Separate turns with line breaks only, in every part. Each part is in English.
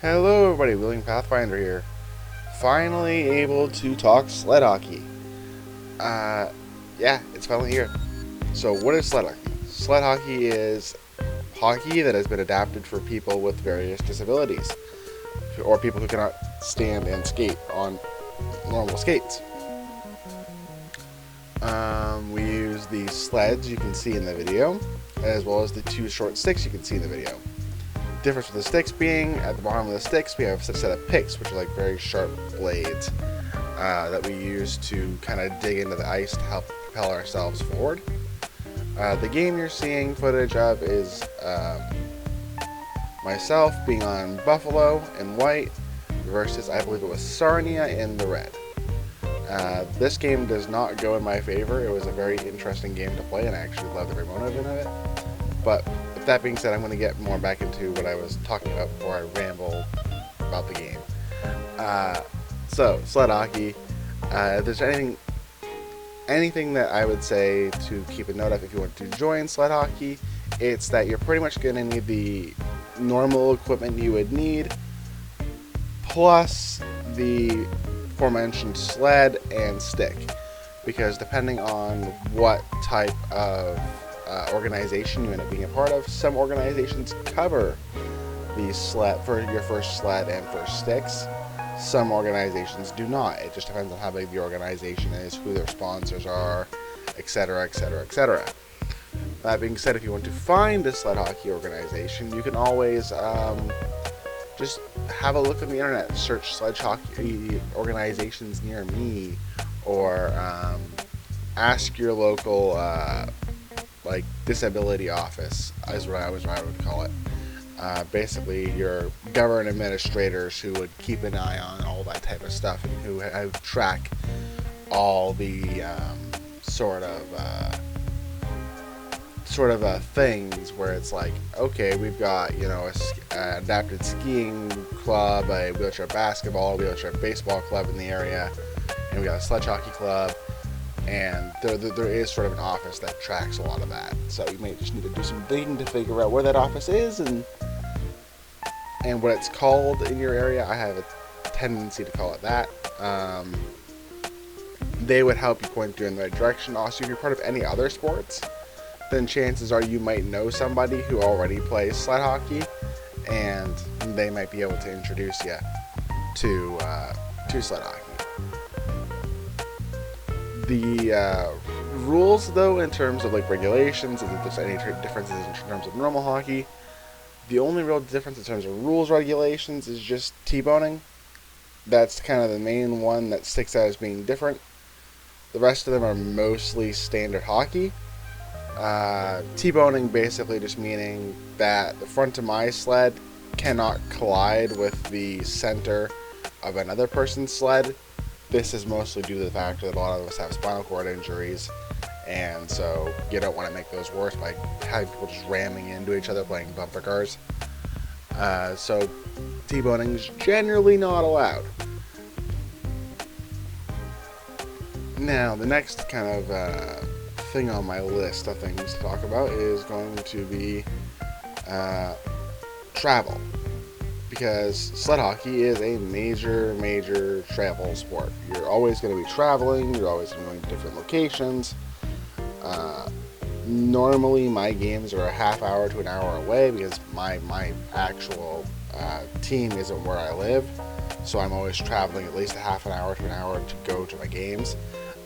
Hello everybody, Willing Pathfinder here. Finally able to talk sled hockey. Uh, yeah, it's finally here. So what is sled hockey? Sled hockey is hockey that has been adapted for people with various disabilities, or people who cannot stand and skate on normal skates. We use the sleds you can see in the video, as well as the two short sticks you can see in the video. Difference with the sticks being, at the bottom of the sticks we have a set of picks, which are like very sharp blades that we use to kind of dig into the ice to help propel ourselves forward. The game you're seeing footage of is myself being on Buffalo in white versus, I believe it was Sarnia in the red. This game does not go in my favor. It was a very interesting game to play and I actually loved every moment of it. But with that being said, I'm going to get more back into what I was talking about before I ramble about the game. So, sled hockey. If there's anything that I would say to keep a note of if you want to join sled hockey, it's that you're pretty much going to need the normal equipment you would need, plus the aforementioned sled and stick. Because depending on what type of organization you end up being a part of, some organizations cover the sled for your first sled and first sticks. Some organizations do not. It just depends on how big the organization is, who their sponsors are, etc., etc., etc. That being said, if you want to find a sled hockey organization, you can always just have a look on the internet, search sled hockey organizations near me, or ask your local like disability office is what I would call it. Basically your government administrators who would keep an eye on all that type of stuff and who track all the sort of things where it's like, okay, we've got, a adapted skiing club, a wheelchair basketball, wheelchair baseball club in the area, and we got a sledge hockey club. And there is sort of an office that tracks a lot of that. So you may just need to do some digging to figure out where that office is and what it's called in your area. I have a tendency to call it that. They would help you point you in the right direction. Also, if you're part of any other sports, then chances are you might know somebody who already plays sled hockey, and they might be able to introduce you to sled hockey. The rules, though, in terms of like regulations, and if there's any differences in terms of normal hockey, the only real difference in terms of rules regulations is just T-boning. That's kind of the main one that sticks out as being different. The rest of them are mostly standard hockey. T-boning basically just meaning that the front of my sled cannot collide with the center of another person's sled. This is mostly due to the fact that a lot of us have spinal cord injuries, and so you don't want to make those worse by having people just ramming into each other playing bumper cars. So T-boning is generally not allowed. Now, the next kind of thing on my list of things to talk about is going to be travel. Because sled hockey is a major travel sport. You're always going to be traveling, you're always going to different locations. Normally my games are a half hour to an hour away because my actual team isn't where I live. So I'm always traveling at least a half an hour to an hour to go to my games.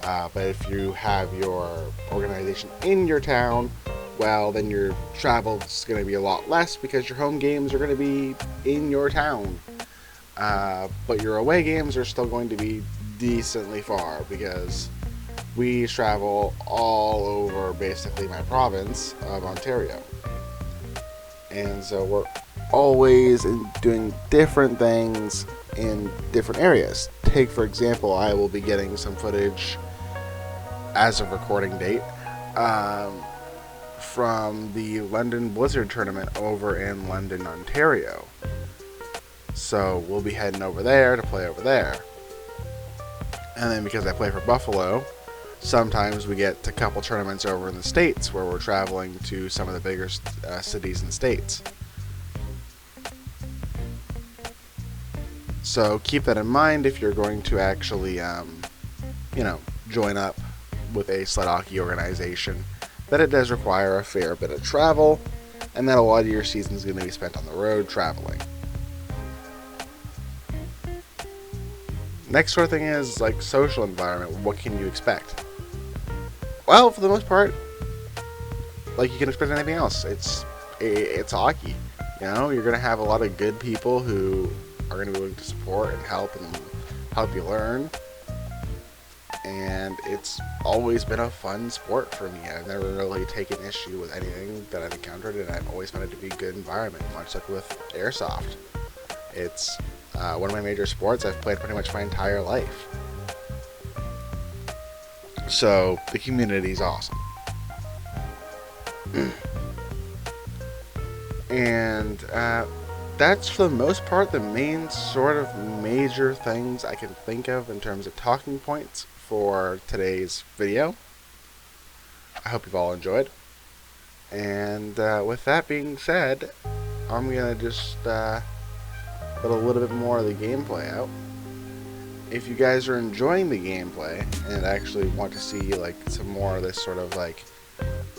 But if you have your organization in your town, well, then your travel is going to be a lot less because your home games are going to be in your town. But your away games are still going to be decently far because we travel all over basically my province of Ontario. And so we're always doing different things in different areas. Take, for example, I will be getting some footage as of recording date from the London Blizzard tournament over in London, Ontario. So we'll be heading over there to play over there. And then because I play for Buffalo, sometimes we get a couple tournaments over in the States where we're traveling to some of the bigger cities and states. So keep that in mind if you're going to actually, join up with a sled hockey organization, that it does require a fair bit of travel, and that a lot of your season is going to be spent on the road traveling. Next sort of thing is like social environment. What can you expect? Well, for the most part, like you can expect anything else. It's hockey. You're gonna have a lot of good people who are gonna be willing to support and help you learn. And it's always been a fun sport for me. I've never really taken issue with anything that I've encountered, and I've always found it to be a good environment, much like with airsoft. It's one of my major sports I've played pretty much my entire life. So the community is awesome. And that's for the most part the main sort of major things I can think of in terms of talking points for today's video. I hope you've all enjoyed. And with that being said, I'm gonna just put a little bit more of the gameplay out. If you guys are enjoying the gameplay and actually want to see like some more of this sort of like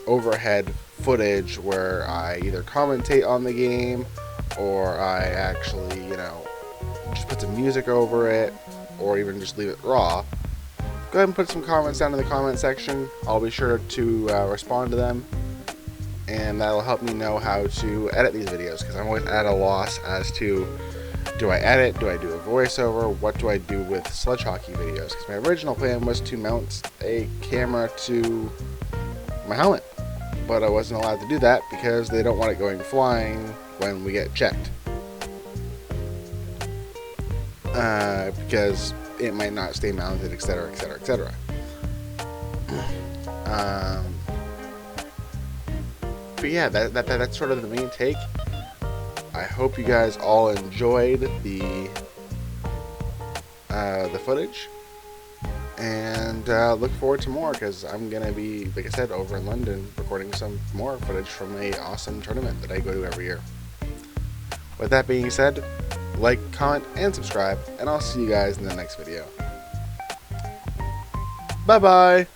overhead footage where I either commentate on the game or I actually, just put some music over it or even just leave it raw, go ahead and put some comments down in the comment section. I'll be sure to respond to them, and that'll help me know how to edit these videos, because I'm always at a loss as to, do I edit, do I do a voiceover, what do I do with sledge hockey videos, because my original plan was to mount a camera to my helmet, but I wasn't allowed to do that because they don't want it going flying when we get checked, because it might not stay mounted, etc, etc, etc. But yeah, that's sort of the main take. I hope you guys all enjoyed the footage, and look forward to more, because I'm gonna be, like I said, over in London recording some more footage from a awesome tournament that I go to every year. With that being said, like, comment, and subscribe, and I'll see you guys in the next video. Bye bye.